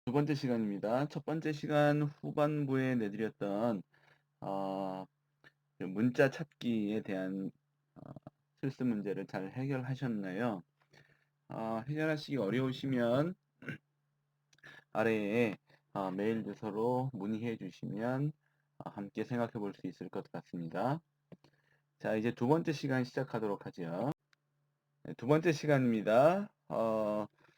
두 번째 시간입니다. 첫 번째 시간 후반부에 내드렸던 어, 그 문자 찾기에 대한 어, 실습 문제를 잘 해결하셨나요? 해결하시기 어려우시면 아래에 메일 주소로 문의해 주시면 함께 생각해 볼 수 있을 것 같습니다. 자, 이제 두 번째 시간 시작하도록 하죠. 네, 두 번째 시간입니다.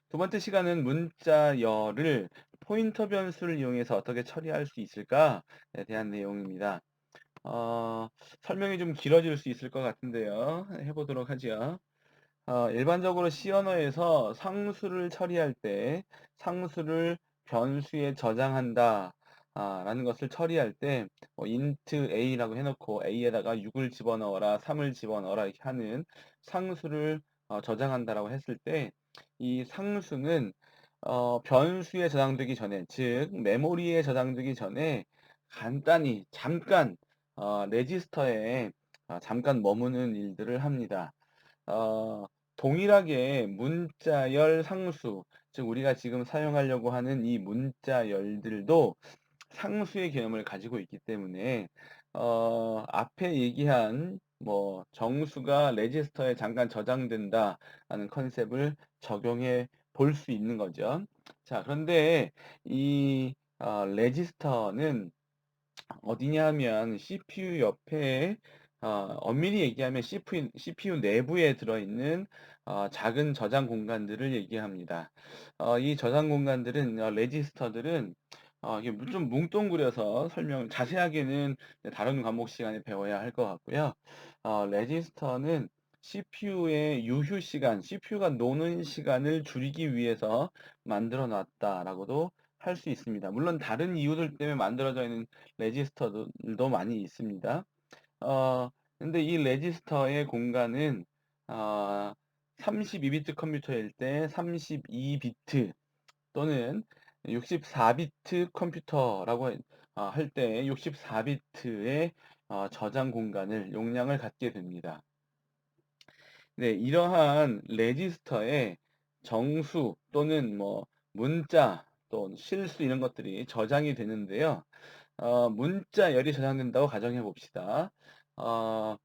두 번째 시간은 문자열을 포인터 변수를 이용해서 어떻게 처리할 수 있을까에 대한 내용입니다. 설명이 좀 길어질 수 있을 것 같은데요. 해보도록 하죠. 일반적으로 C 언어에서 상수를 처리할 때 상수를 변수에 저장한다 라는 것을 처리할 때 int a라고 해놓고 a에다가 6을 집어넣어라 3을 집어넣어라 이렇게 하는 상수를 저장한다라고 했을 때 이 상수는 변수에 저장되기 전에 즉 메모리에 저장되기 전에 간단히 잠깐 레지스터에 잠깐 머무는 일들을 합니다. 어, 동일하게 문자열 상수, 즉 우리가 지금 사용하려고 하는 이 문자열들도 상수의 개념을 가지고 있기 때문에 앞에 얘기한 뭐 정수가 레지스터에 잠깐 저장된다라는 컨셉을 적용해 볼 수 있는 거죠. 자, 그런데 이 레지스터는 어디냐 하면 CPU 옆에 엄밀히 얘기하면 CPU 내부에 들어있는 작은 저장 공간들을 얘기합니다. 이 저장 공간들은 레지스터들은 이게 좀 뭉뚱그려서 자세하게는 다른 과목 시간에 배워야 할 것 같고요. 레지스터는 CPU의 유휴 시간, CPU가 노는 시간을 줄이기 위해서 만들어 놨다라고도 할 수 있습니다. 물론 다른 이유들 때문에 만들어져 있는 레지스터들도 많이 있습니다. 어, 근데 이 레지스터의 공간은 어, 32비트 컴퓨터일 때 32비트 또는 64비트 컴퓨터라고 할 때 64비트의 저장 공간을 용량을 갖게 됩니다. 네, 이러한 레지스터에 정수 또는 뭐 문자 또 실수 이런 것들이 저장이 되는데요. 문자열이 저장된다고 가정해 봅시다. 어,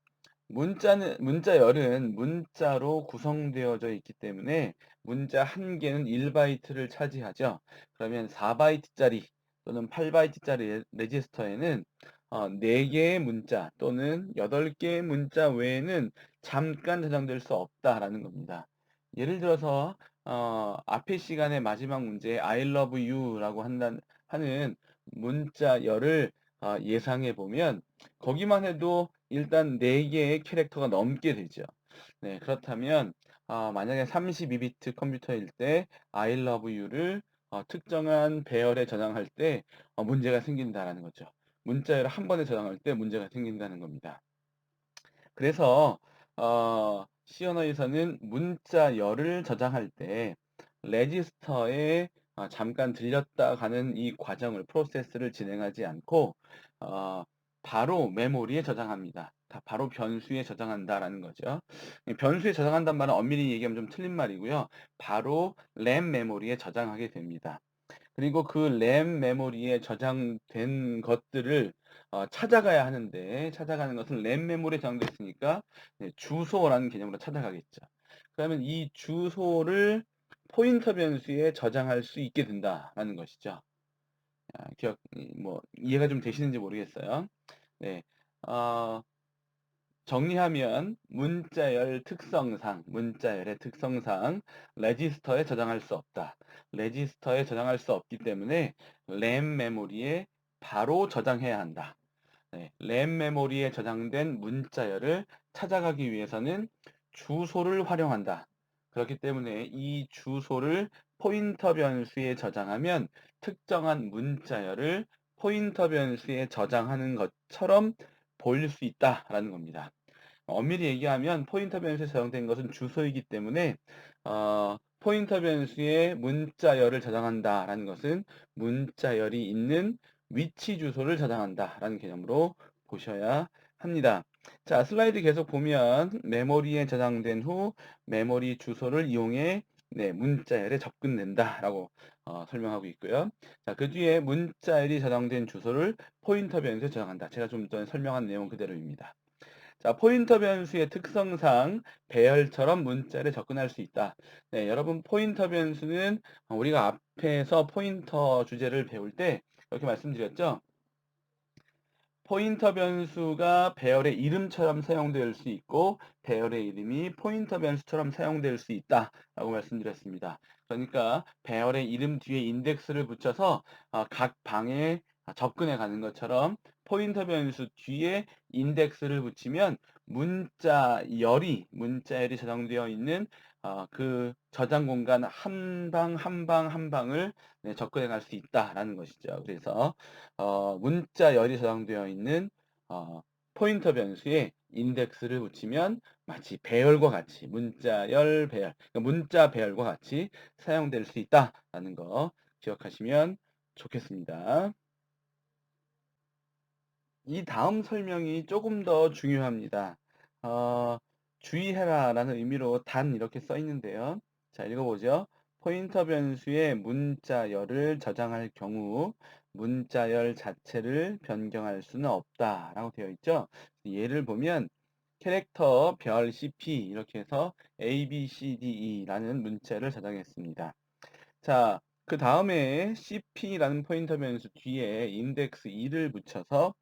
문자열은 문자로 구성되어져 있기 때문에 문자 한 개는 1바이트를 차지하죠. 그러면 4바이트짜리 또는 8바이트짜리 레지스터에는 4개의 문자 또는 8개의 문자 외에는 잠깐 저장될 수 없다라는 겁니다. 예를 들어서 앞의 시간의 마지막 문제 I love you라고 하는 문자열을 예상해 보면 거기만 해도 일단 4개의 캐릭터가 넘게 되죠. 네, 그렇다면 만약에 32비트 컴퓨터일 때 I love you를 특정한 배열에 저장할 때 문제가 생긴다라는 거죠. 문자열을 한 번에 저장할 때 문제가 생긴다는 겁니다. 그래서 C 언어에서는 문자열을 저장할 때 레지스터에 잠깐 들렸다 가는 이 과정을 프로세스를 진행하지 않고 어, 바로 메모리에 저장합니다. 바로 변수에 저장한다라는 거죠. 변수에 저장한다는 말은 엄밀히 얘기하면 좀 틀린 말이고요. 바로 램 메모리에 저장하게 됩니다. 그리고 그 램 메모리에 저장된 것들을 찾아가야 하는데 찾아가는 것은 램 메모리에 저장되어 있으니까 주소라는 개념으로 찾아가겠죠. 그러면 이 주소를 포인터 변수에 저장할 수 있게 된다라는 것이죠. 뭐 이해가 좀 되시는지 모르겠어요. 네. 어, 정리하면 문자열의 특성상 레지스터에 저장할 수 없다. 레지스터에 저장할 수 없기 때문에 램 메모리에 바로 저장해야 한다. 네, 램 메모리에 저장된 문자열을 찾아가기 위해서는 주소를 활용한다. 그렇기 때문에 이 주소를 포인터 변수에 저장하면 특정한 문자열을 포인터 변수에 저장하는 것처럼 보일 수 있다라는 겁니다. 엄밀히 얘기하면 포인터 변수에 저장된 것은 주소이기 때문에 포인터 변수에 문자열을 저장한다라는 것은 문자열이 있는 위치 주소를 저장한다라는 개념으로 보셔야 합니다. 자, 슬라이드 계속 보면 메모리에 저장된 후 메모리 주소를 이용해 네, 문자열에 접근된다라고 설명하고 있고요. 자, 그 뒤에 문자열이 저장된 주소를 포인터 변수에 저장한다. 제가 좀 전에 설명한 내용 그대로입니다. 자, 포인터 변수의 특성상 배열처럼 문자열에 접근할 수 있다. 네, 여러분 포인터 변수는 우리가 앞에서 포인터 주제를 배울 때 이렇게 말씀드렸죠. 포인터 변수가 배열의 이름처럼 사용될 수 있고 배열의 이름이 포인터 변수처럼 사용될 수 있다라고 말씀드렸습니다. 그러니까 배열의 이름 뒤에 인덱스를 붙여서 각 방에 접근해 가는 것처럼 포인터 변수 뒤에 인덱스를 붙이면 문자열이 저장되어 있는 그 저장 공간 한 방 한 방 한 방을 접근해 갈 수 있다라는 것이죠. 그래서 문자열이 저장되어 있는 어, 포인터 변수에 인덱스를 붙이면 마치 배열과 같이 문자열 배열, 그러니까 문자 배열과 같이 사용될 수 있다라는 거 기억하시면 좋겠습니다. 이 다음 설명이 조금 더 중요합니다. 어, 주의해라라는 의미로 단 이렇게 써 있는데요. 자, 읽어보죠. 포인터 변수에 문자열을 저장할 경우 문자열 자체를 변경할 수는 없다라고 되어 있죠. 예를 보면 캐릭터 별 CP 이렇게 해서 A, B, C, D, E라는 문자를 저장했습니다. 자, 그 다음에 CP라는 포인터 변수 뒤에 인덱스 2를 붙여서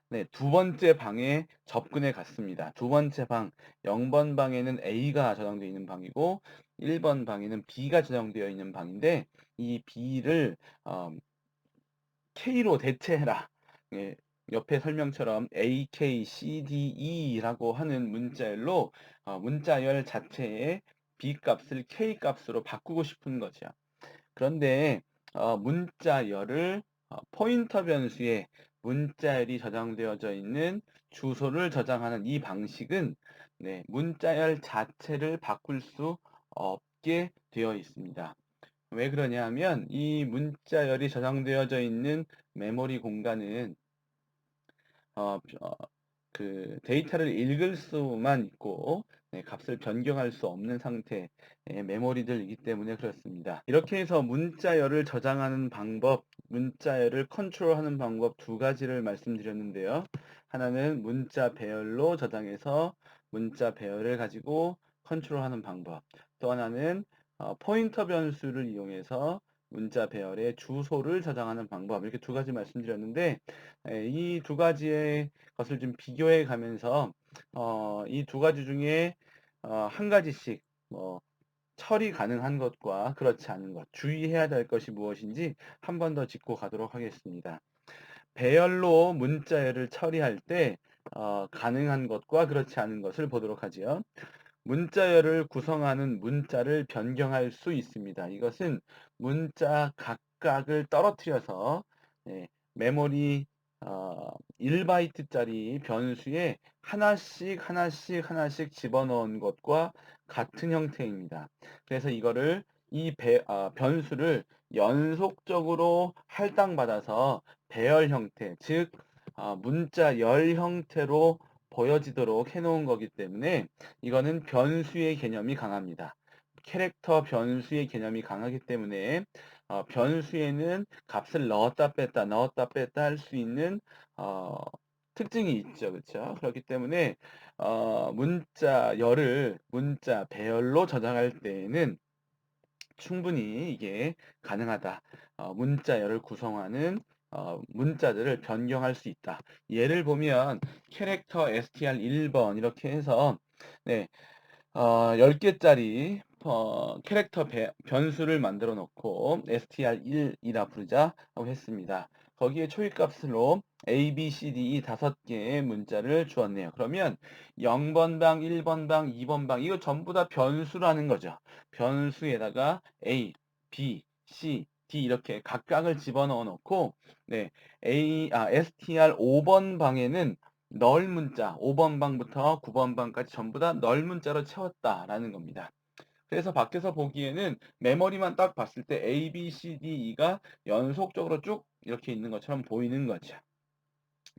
네, 두 번째 방에 접근해 갔습니다. 두 번째 방, 0번 방에는 A가 저장되어 있는 방이고 1번 방에는 B가 저장되어 있는 방인데 이 B를 K로 대체해라. 예, 옆에 설명처럼 AKCDE라고 하는 문자열로 문자열 자체의 B 값을 K 값으로 바꾸고 싶은 거죠. 그런데 문자열을 포인터 변수에 문자열이 저장되어져 있는 주소를 저장하는 이 방식은 네, 문자열 자체를 바꿀 수 없게 되어 있습니다. 왜 그러냐 하면 이 문자열이 저장되어져 있는 메모리 공간은 어, 어, 그 데이터를 읽을 수만 있고 네, 값을 변경할 수 없는 상태의 메모리들이기 때문에 그렇습니다. 이렇게 해서 문자열을 저장하는 방법, 문자열을 컨트롤하는 방법 두 가지를 말씀드렸는데요. 하나는 문자 배열로 저장해서 문자 배열을 가지고 컨트롤하는 방법. 또 하나는 포인터 변수를 이용해서 문자 배열의 주소를 저장하는 방법. 이렇게 두 가지 말씀드렸는데 이 두 가지의 것을 좀 비교해 가면서 이 두 가지 중에 한 가지씩 뭐 처리 가능한 것과 그렇지 않은 것, 주의해야 될 것이 무엇인지 한 번 더 짚고 가도록 하겠습니다. 배열로 문자열을 처리할 때 가능한 것과 그렇지 않은 것을 보도록 하지요. 문자열을 구성하는 문자를 변경할 수 있습니다. 이것은 문자 각각을 떨어뜨려서 예, 메모리 1바이트짜리 변수에 하나씩 집어넣은 것과 같은 형태입니다. 그래서 이거를 변수를 연속적으로 할당받아서 배열 형태, 즉 문자열 형태로 보여지도록 해놓은 거기 때문에 이거는 변수의 개념이 강합니다. 캐릭터 변수의 개념이 강하기 때문에 변수에는 값을 넣었다 뺐다 할 수 있는 어, 특징이 있죠. 그렇죠? 그렇기 때문에 문자 배열로 저장할 때에는 충분히 이게 가능하다. 문자열을 구성하는 문자들을 변경할 수 있다. 예를 보면 캐릭터 str 1번 이렇게 해서 네, 10개짜리 캐릭터 변수를 만들어 놓고 str1이라 부르자라고 했습니다. 거기에 초입값으로 a, b, c, d, e 5개의 문자를 주었네요. 그러면 0번 방, 1번 방, 2번 방 이거 전부 다 변수라는 거죠. 변수에다가 a, b, c, d 이렇게 각각을 집어넣어 놓고 네, str 5번 방에는 널 문자 5번 방부터 9번 방까지 전부 다 널 문자로 채웠다라는 겁니다. 그래서 밖에서 보기에는 메모리만 딱 봤을 때 A, B, C, D, E가 연속적으로 쭉 이렇게 있는 것처럼 보이는 거죠.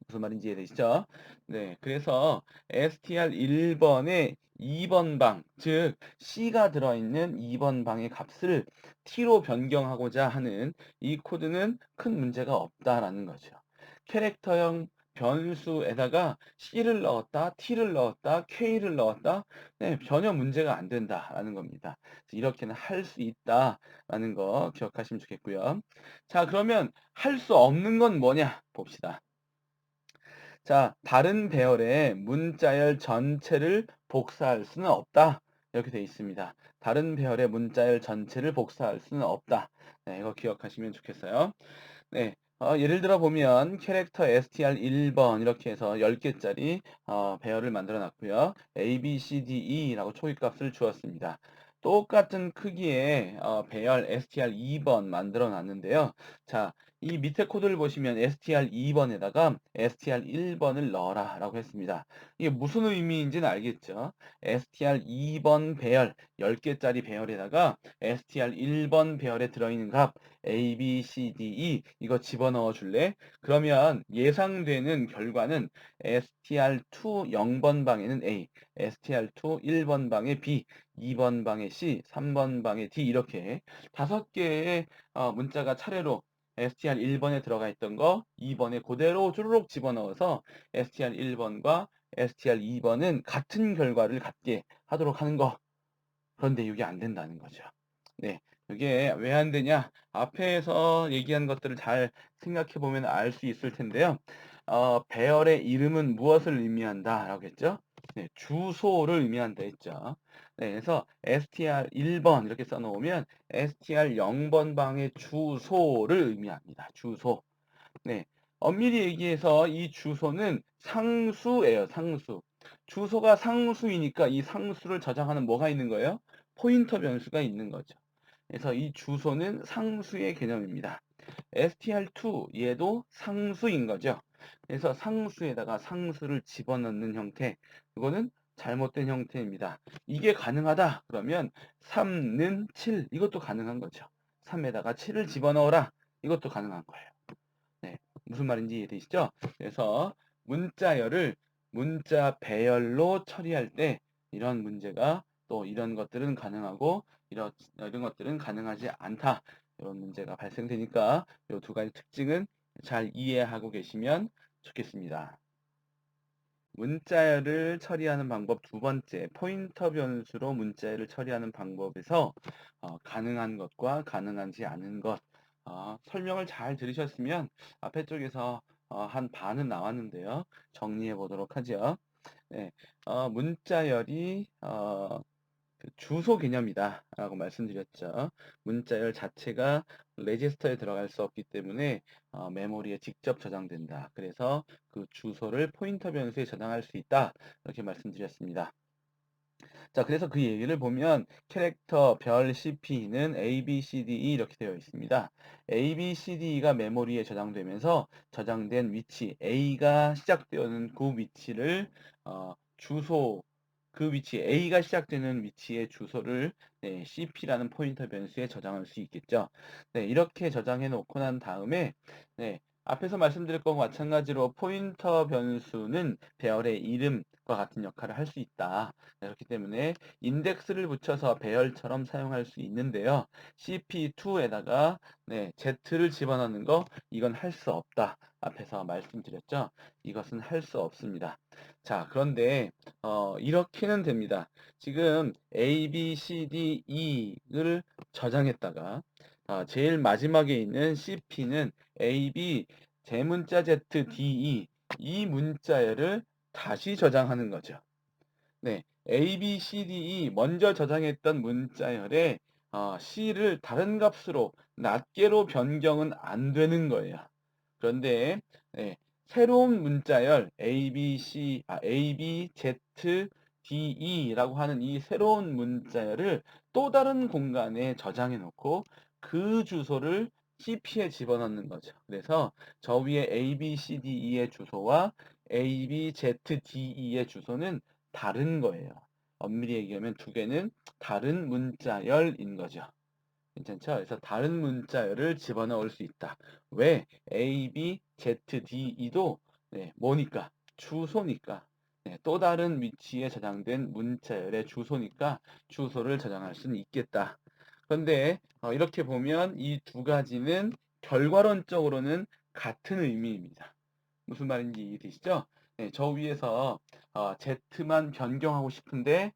무슨 말인지 이해되시죠? 네. 그래서 str 1번에 2번 방, 즉 C가 들어있는 2번 방의 값을 T로 변경하고자 하는 이 코드는 큰 문제가 없다라는 거죠. 캐릭터형 변수에다가 C를 넣었다, T를 넣었다, K를 넣었다, 네, 전혀 문제가 안 된다라는 겁니다. 이렇게는 할 수 있다라는 거 기억하시면 좋겠고요. 자, 그러면 할 수 없는 건 뭐냐 봅시다. 자, 다른 배열의 문자열 전체를 복사할 수는 없다. 이렇게 되어 있습니다. 다른 배열의 문자열 전체를 복사할 수는 없다. 네, 이거 기억하시면 좋겠어요. 네. 예를 들어 보면 캐릭터 str 1번 이렇게 해서 10개짜리 배열을 만들어 놨고요. a, b, c, d, e라고 초기값을 주었습니다. 똑같은 크기의 배열 str 2번 만들어 놨는데요. 자, 이 밑에 코드를 보시면 str 2번에다가 str 1번을 넣어라 라고 했습니다. 이게 무슨 의미인지는 알겠죠? str 2번 배열 10개짜리 배열에다가 str 1번 배열에 들어있는 값 A, B, C, D, E 이거 집어넣어 줄래? 그러면 예상되는 결과는 str2 0번 방에는 A, str2 1번 방에 B, 2번 방에 C, 3번 방에 D 이렇게 5개의 문자가 차례로 str 1번에 들어가 있던 거 2번에 그대로 쭈루룩 집어넣어서 str 1번과 str 2번은 같은 결과를 갖게 하도록 하는 거. 그런데 이게 안 된다는 거죠. 네. 이게 왜 안 되냐? 앞에서 얘기한 것들을 잘 생각해 보면 알 수 있을 텐데요. 배열의 이름은 무엇을 의미한다 라고 했죠? 네, 주소를 의미한다 했죠. 네, 그래서 str 1번 이렇게 써놓으면 str 0번 방의 주소를 의미합니다. 주소. 네. 엄밀히 얘기해서 이 주소는 상수예요, 상수. 주소가 상수이니까 이 상수를 저장하는 뭐가 있는 거예요? 포인터 변수가 있는 거죠. 그래서 이 주소는 상수의 개념입니다. str2 얘도 상수인 거죠. 그래서 상수에다가 상수를 집어넣는 형태, 이거는 잘못된 형태입니다. 이게 가능하다 그러면 3는 7 이것도 가능한 거죠. 3에다가 7을 집어넣어라 이것도 가능한 거예요. 네, 무슨 말인지 이해되시죠? 그래서 문자열을 문자 배열로 처리할 때 이런 문제가 또 이런 것들은 가능하고 이런 것들은 가능하지 않다. 이런 문제가 발생되니까 이 두 가지 특징은 잘 이해하고 계시면 좋겠습니다. 문자열을 처리하는 방법 두 번째, 포인터 변수로 문자열을 처리하는 방법에서 가능한 것과 가능하지 않은 것 설명을 잘 들으셨으면 앞에 쪽에서 한 반은 나왔는데요. 정리해 보도록 하죠. 네, 문자열이 그 주소 개념이다 라고 말씀드렸죠. 문자열 자체가 레지스터에 들어갈 수 없기 때문에 메모리에 직접 저장된다. 그래서 그 주소를 포인터 변수에 저장할 수 있다. 이렇게 말씀드렸습니다. 자, 그래서 그 얘기를 보면 캐릭터 별 CP는 A, B, C, D, E 이렇게 되어 있습니다. A, B, C, D가 메모리에 저장되면서 저장된 위치 A가 시작되는 그 위치를 주소 그 위치 A가 시작되는 위치의 주소를 네, CP라는 포인터 변수에 저장할 수 있겠죠. 네, 이렇게 저장해 놓고 난 다음에 네, 앞에서 말씀드릴 것과 마찬가지로 포인터 변수는 배열의 이름과 같은 역할을 할 수 있다. 그렇기 때문에 인덱스를 붙여서 배열처럼 사용할 수 있는데요. CP2에다가 네, Z를 집어넣는 거 이건 할 수 없다. 앞에서 말씀드렸죠. 이것은 할 수 없습니다. 자, 그런데 이렇게는 됩니다. 지금 A, B, C, D, E를 저장했다가 제일 마지막에 있는 CP는 A, B, 대문자 Z, D, E 이 문자열을 다시 저장하는 거죠. 네, A, B, C, D, E 먼저 저장했던 문자열에 C를 다른 값으로 낱개로 변경은 안 되는 거예요. 그런데 네, 새로운 문자열 A, B, Z, D, E라고 하는 이 새로운 문자열을 또 다른 공간에 저장해 놓고 그 주소를 CP에 집어넣는 거죠. 그래서 저 위에 A, B, C, D, E의 주소와 A, B, Z, D, E의 주소는 다른 거예요. 엄밀히 얘기하면 두 개는 다른 문자열인 거죠. 괜찮죠? 그래서 다른 문자열을 집어넣을 수 있다. 왜? A, B, Z, D, E도 네, 뭐니까? 주소니까. 네, 또 다른 위치에 저장된 문자열의 주소니까 주소를 저장할 수는 있겠다. 그런데 이렇게 보면 이 두 가지는 결과론적으로는 같은 의미입니다. 무슨 말인지 이해되시죠? 네, 저 위에서 Z만 변경하고 싶은데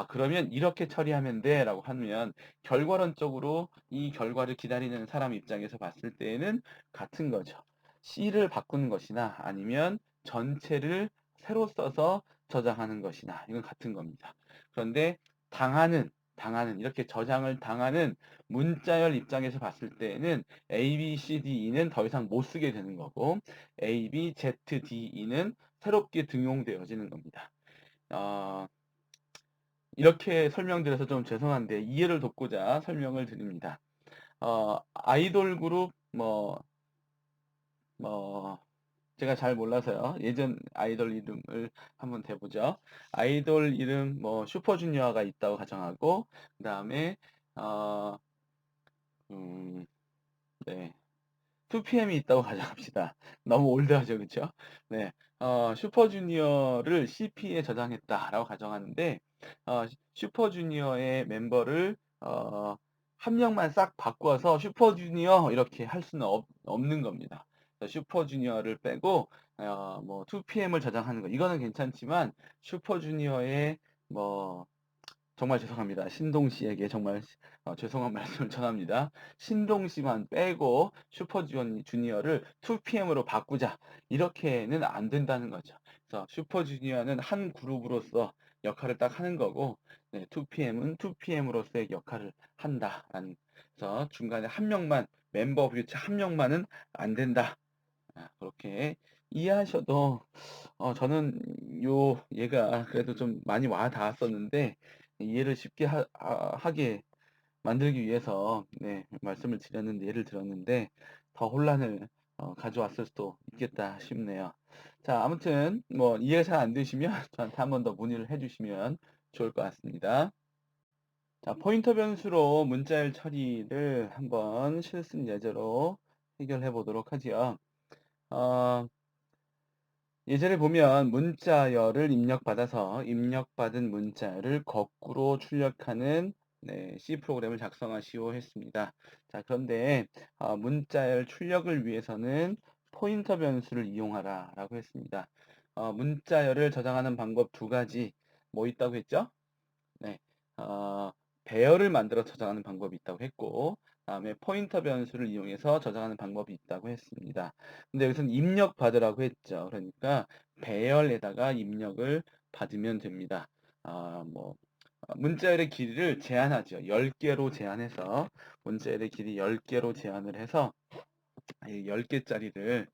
그러면 이렇게 처리하면 돼 라고 하면 결과론적으로 이 결과를 기다리는 사람 입장에서 봤을 때에는 같은 거죠. C를 바꾸는 것이나 아니면 전체를 새로 써서 저장하는 것이나 이건 같은 겁니다. 그런데 이렇게 저장을 당하는 문자열 입장에서 봤을 때에는 A, B, C, D, E는 더 이상 못 쓰게 되는 거고 A, B, Z, D, E는 새롭게 등용되어지는 겁니다. 이렇게 설명드려서 좀 죄송한데 이해를 돕고자 설명을 드립니다. 아이돌 그룹 뭐 제가 잘 몰라서요. 예전 아이돌 이름을 한번 대보죠. 아이돌 이름 슈퍼주니어가 있다고 가정하고 그다음에 어, 네. 2PM이 있다고 가정합시다. 너무 올드하죠, 그쵸? 네. 슈퍼주니어를 CP에 저장했다라고 가정하는데, 슈퍼주니어의 멤버를, 한 명만 싹 바꿔서 슈퍼주니어 이렇게 할 수는 없는 겁니다. 슈퍼주니어를 빼고, 2PM을 저장하는 거. 이거는 괜찮지만, 슈퍼주니어의 뭐, 정말 죄송합니다. 신동 씨에게 정말 죄송한 말씀을 전합니다. 신동 씨만 빼고 슈퍼주니어를 2PM으로 바꾸자. 이렇게는 안 된다는 거죠. 그래서 슈퍼주니어는 한 그룹으로서 역할을 딱 하는 거고, 네, 2PM은 2PM으로서의 역할을 한다라는. 그래서 중간에 한 명만 멤버 교체 한 명만은 안 된다. 그렇게 이해하셔도 저는 얘가 그래도 좀 많이 와 닿았었는데 이해를 쉽게 하게 만들기 위해서 네, 말씀을 드렸는데 예를 들었는데 더 혼란을 가져왔을 수도 있겠다 싶네요. 자, 아무튼 이해가 잘 안 되시면 저한테 한 번 더 문의를 해주시면 좋을 것 같습니다. 자, 포인터 변수로 문자열 처리를 한번 실습 예제로 해결해 보도록 하지요. 어, 예제를 보면 문자열을 입력받아서 입력받은 문자열을 거꾸로 출력하는 네, C 프로그램을 작성하시오 했습니다. 자, 그런데 문자열 출력을 위해서는 포인터 변수를 이용하라 라고 했습니다. 문자열을 저장하는 방법 두 가지 뭐 있다고 했죠? 네, 어, 배열을 만들어 저장하는 방법이 있다고 했고, 다음에 포인터 변수를 이용해서 저장하는 방법이 있다고 했습니다. 근데 여기서는 입력 받으라고 했죠. 그러니까 배열에다가 입력을 받으면 됩니다. 문자열의 길이를 제한하죠. 10개로 제한해서 문자열의 길이 10개로 제한을 해서 10개짜리를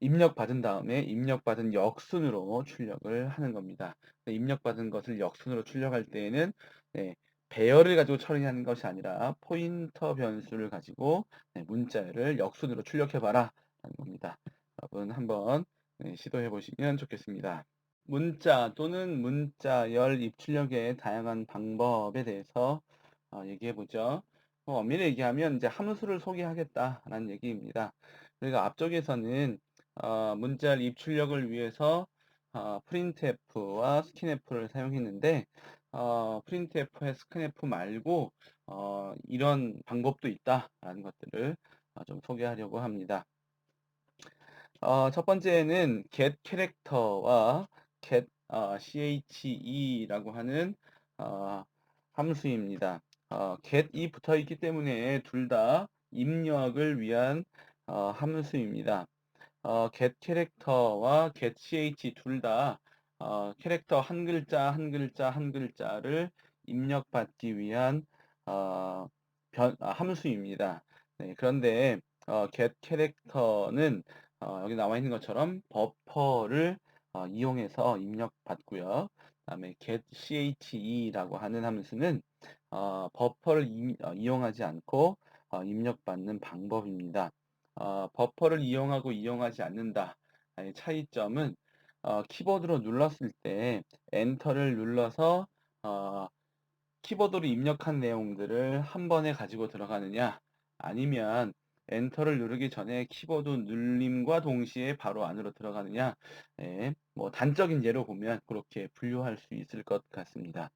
입력받은 다음에 입력받은 역순으로 출력을 하는 겁니다. 입력받은 것을 역순으로 출력할 때에는 네, 배열을 가지고 처리하는 것이 아니라 포인터 변수를 가지고 네, 문자열을 역순으로 출력해봐라 라는 겁니다. 여러분 한번 네, 시도해 보시면 좋겠습니다. 문자 또는 문자열 입출력의 다양한 방법에 대해서 얘기해 보죠. 엄밀히 얘기하면 이제 함수를 소개하겠다라는 얘기입니다. 그리고 앞쪽에서는 문자열 입출력을 위해서 printf와 scanf를 사용했는데 printf와 scanf 말고 이런 방법도 있다라는 것들을 좀 소개하려고 합니다. 첫 번째는 get 캐릭터와 get che라고 하는 함수입니다. get이 붙어 있기 때문에 둘 다 입력을 위한 함수입니다. get 캐릭터와 get ch 둘 다 캐릭터 한 글자 한 글자 한 글자를 입력받기 위한 함수입니다. 네, 그런데 get 캐릭터는 여기 나와 있는 것처럼 버퍼를 이용해서 입력받고요. 그다음에 get che라고 하는 함수는 버퍼를 이용하지 않고 입력받는 방법입니다. 버퍼를 이용하고 이용하지 않는다. 차이점은 키보드로 눌렀을 때 엔터를 눌러서 키보드로 입력한 내용들을 한 번에 가지고 들어가느냐 아니면 엔터를 누르기 전에 키보드 눌림과 동시에 바로 안으로 들어가느냐, 예, 뭐 단적인 예로 보면 그렇게 분류할 수 있을 것 같습니다.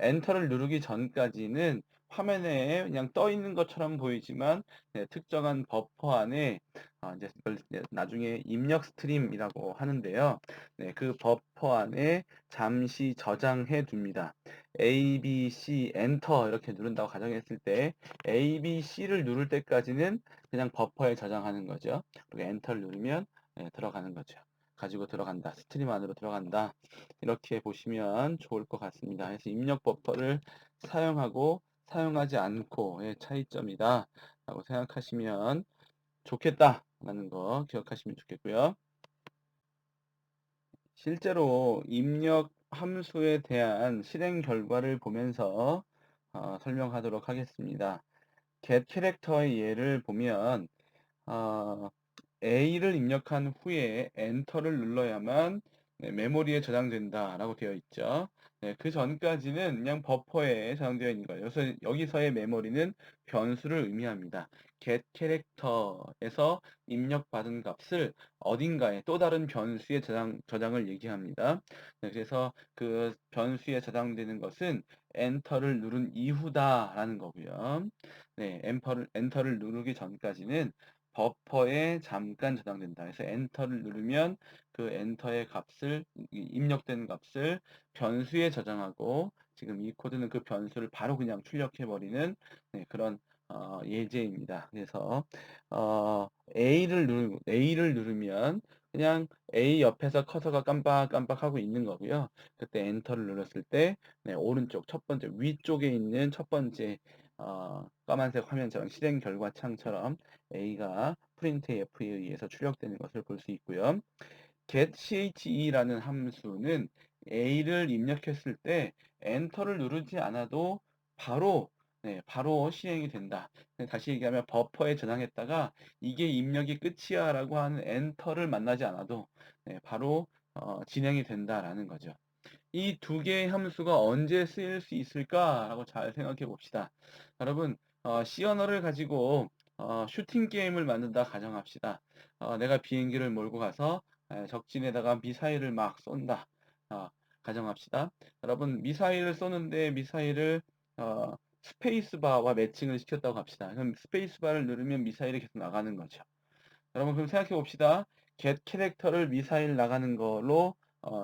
엔터를 누르기 전까지는 화면에 그냥 떠 있는 것처럼 보이지만 네, 특정한 버퍼 안에 이제 그걸 이제 나중에 입력 스트림이라고 하는데요. 네, 그 버퍼 안에 잠시 저장해 둡니다. A, B, C, 엔터 이렇게 누른다고 가정했을 때 A, B, C를 누를 때까지는 그냥 버퍼에 저장하는 거죠. 그리고 엔터를 누르면 네, 들어가는 거죠. 가지고 들어간다. 스트림 안으로 들어간다. 이렇게 보시면 좋을 것 같습니다. 그래서 입력 버퍼를 사용하고 사용하지 않고의 차이점이다 라고 생각하시면 좋겠다라는 거 기억하시면 좋겠고요. 실제로 입력 함수에 대한 실행 결과를 보면서 설명하도록 하겠습니다. get 캐릭터의 예를 보면 어, A를 입력한 후에 엔터를 눌러야만 네, 메모리에 저장된다라고 되어 있죠. 네, 그 전까지는 그냥 버퍼에 저장되어 있는 거예요. 그래서 여기서의 메모리는 변수를 의미합니다. get 캐릭터에서 입력받은 값을 어딘가에 또 다른 변수에 저장을 얘기합니다. 네, 그래서 그 변수에 저장되는 것은 엔터를 누른 이후다라는 거고요. 네, 엔터를 누르기 전까지는 버퍼에 잠깐 저장된다. 그래서 엔터를 누르면 그 엔터의 값을 입력된 값을 변수에 저장하고 지금 이 코드는 그 변수를 바로 그냥 출력해 버리는 네, 그런 예제입니다. 그래서 A를 누르면 그냥 A 옆에서 커서가 깜빡깜빡하고 있는 거고요. 그때 엔터를 눌렀을 때 네, 오른쪽 첫 번째 위쪽에 있는 첫 번째 까만색 화면처럼 실행 결과 창처럼 A가 printf에 의해서 출력되는 것을 볼 수 있고요. getChe라는 함수는 A를 입력했을 때 엔터를 누르지 않아도 바로 바로 실행이 된다. 다시 얘기하면 버퍼에 저장했다가 이게 입력이 끝이야 라고 하는 엔터를 만나지 않아도 바로 진행이 된다라는 거죠. 이 두 개의 함수가 언제 쓰일 수 있을까라고 잘 생각해 봅시다. 여러분, C 언어를 가지고 슈팅 게임을 만든다 가정합시다. 내가 비행기를 몰고 가서 적진에다가 미사일을 막 쏜다. 가정합시다. 여러분, 미사일을 쏘는데 미사일을 스페이스바와 매칭을 시켰다고 합시다. 그럼 스페이스바를 누르면 미사일이 계속 나가는 거죠. 여러분 그럼 생각해 봅시다. get 캐릭터를 미사일 나가는 걸로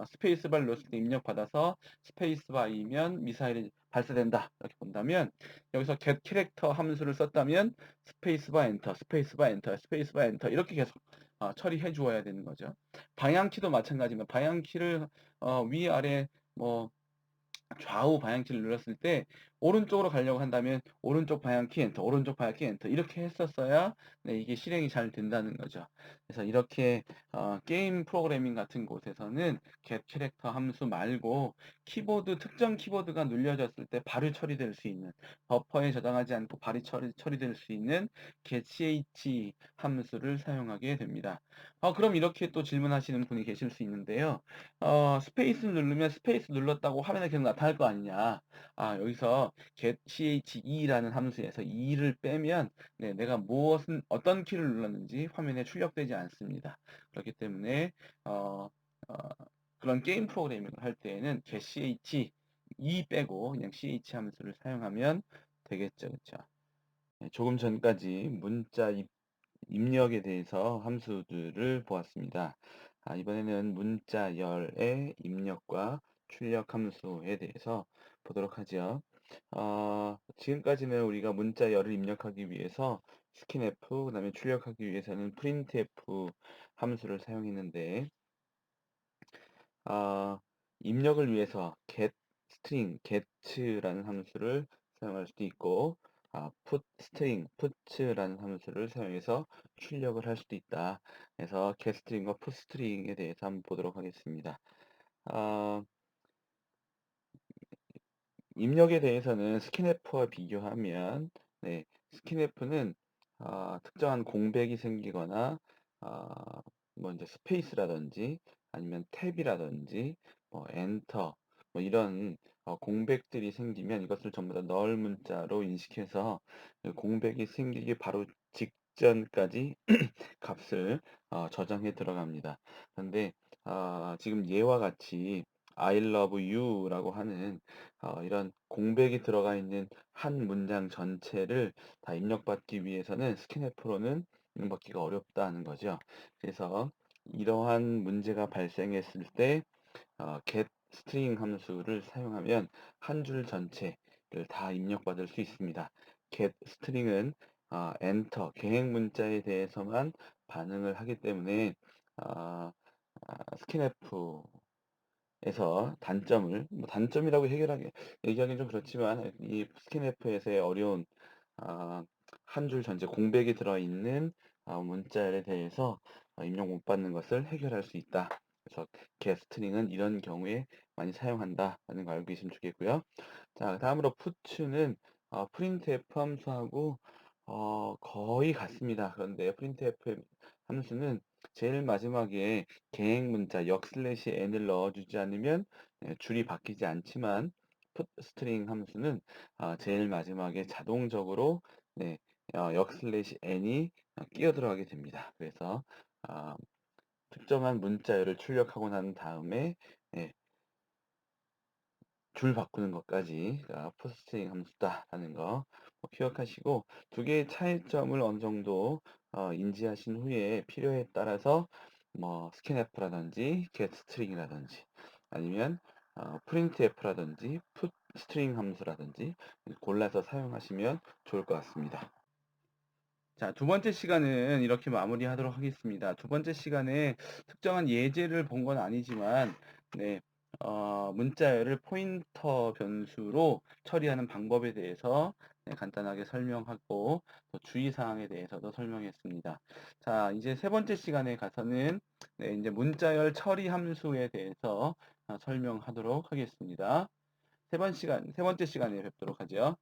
스페이스바를 넣었을 때 입력받아서 스페이스바이면 미사일이 발사된다 이렇게 본다면 여기서 get 캐릭터 함수를 썼다면 스페이스바 엔터 스페이스바 엔터 스페이스바 엔터 이렇게 계속 처리해 주어야 되는 거죠. 방향키도 마찬가지입니다. 방향키를 위아래 뭐 좌우 방향키를 눌렀을 때 오른쪽으로 가려고 한다면 오른쪽 방향키 엔터, 오른쪽 방향키 엔터 이렇게 했었어야 네, 이게 실행이 잘 된다는 거죠. 그래서 이렇게 게임 프로그래밍 같은 곳에서는 get 캐릭터 함수 말고 키보드 특정 키보드가 눌려졌을 때 바로 처리될 수 있는 버퍼에 저장하지 않고 바로 처리될 수 있는 getch 함수를 사용하게 됩니다. 그럼 이렇게 또 질문하시는 분이 계실 수 있는데요. 스페이스 누르면 스페이스 눌렀다고 화면에 계속 나타날 거 아니냐. 여기서 getChe라는 함수에서 2를 빼면 네, 내가 어떤 키를 눌렀는지 화면에 출력되지 않습니다. 그렇기 때문에 어, 어, 그런 게임 프로그래밍을 할 때에는 getch 2 빼고 그냥 ch 함수를 사용하면 되겠죠. 그렇죠? 네, 조금 전까지 문자 입력에 대해서 함수들을 보았습니다. 이번에는 문자 열의 입력과 출력 함수에 대해서 보도록 하죠. 지금까지는 우리가 문자 열을 입력하기 위해서 scanf, 그 다음에 출력하기 위해서는 printf 함수를 사용했는데, 어, 입력을 위해서 get라는 함수를 사용할 수도 있고, put라는 함수를 사용해서 출력을 할 수도 있다. 그래서 getString과 putString에 대해서 한번 보도록 하겠습니다. 어, 입력에 대해서는 스캔프와 비교하면 네, 스캔프는 특정한 공백이 생기거나 뭐 이제 스페이스라든지 아니면 탭이라든지 뭐 엔터 뭐 이런 공백들이 생기면 이것을 전부 다 널 문자로 인식해서 그 공백이 생기기 바로 직전까지 값을 저장해 들어갑니다. 그런데 지금 얘와 같이 I love you라고 하는 이런 공백이 들어가 있는 한 문장 전체를 다 입력받기 위해서는 스캔F로는 입력받기가 어렵다는 거죠. 그래서 이러한 문제가 발생했을 때 get string 함수를 사용하면 한 줄 전체를 다 입력받을 수 있습니다. get string은 enter 계획 문자에 대해서만 반응을 하기 때문에 스캔F에서 단점을 뭐 단점이라고 얘기하기는 좀 그렇지만 이 스캔F에서의 어려운 한 줄 전체 공백이 들어있는 문자에 대해서 입력 못 받는 것을 해결할 수 있다. 그래서 getString은 이런 경우에 많이 사용한다라는 거 알고 계시면 좋겠고요. 자, 다음으로 푸츠는 printf 함수하고 거의 같습니다. 그런데 printf 함수는 제일 마지막에 계획 문자 역/n을 넣어주지 않으면 줄이 바뀌지 않지만 putString 함수는 제일 마지막에 자동적으로 네, 역/n이 끼어 들어가게 됩니다. 그래서 어, 특정한 문자열을 출력하고 난 다음에 예, 줄 바꾸는 것까지 포스팅 함수다라는 거 기억하시고 두 개의 차이점을 어느 정도 인지하신 후에 필요에 따라서 뭐 scanf라든지 getString이라든지 아니면 printf라든지 putString 함수라든지 골라서 사용하시면 좋을 것 같습니다. 자, 두 번째 시간은 이렇게 마무리하도록 하겠습니다. 두 번째 시간에 특정한 예제를 본 건 아니지만, 네, 문자열을 포인터 변수로 처리하는 방법에 대해서 네, 간단하게 설명하고 또 주의사항에 대해서도 설명했습니다. 자, 이제 세 번째 시간에 가서는 네, 이제 문자열 처리 함수에 대해서 설명하도록 하겠습니다. 세 번째 시간에 뵙도록 하죠.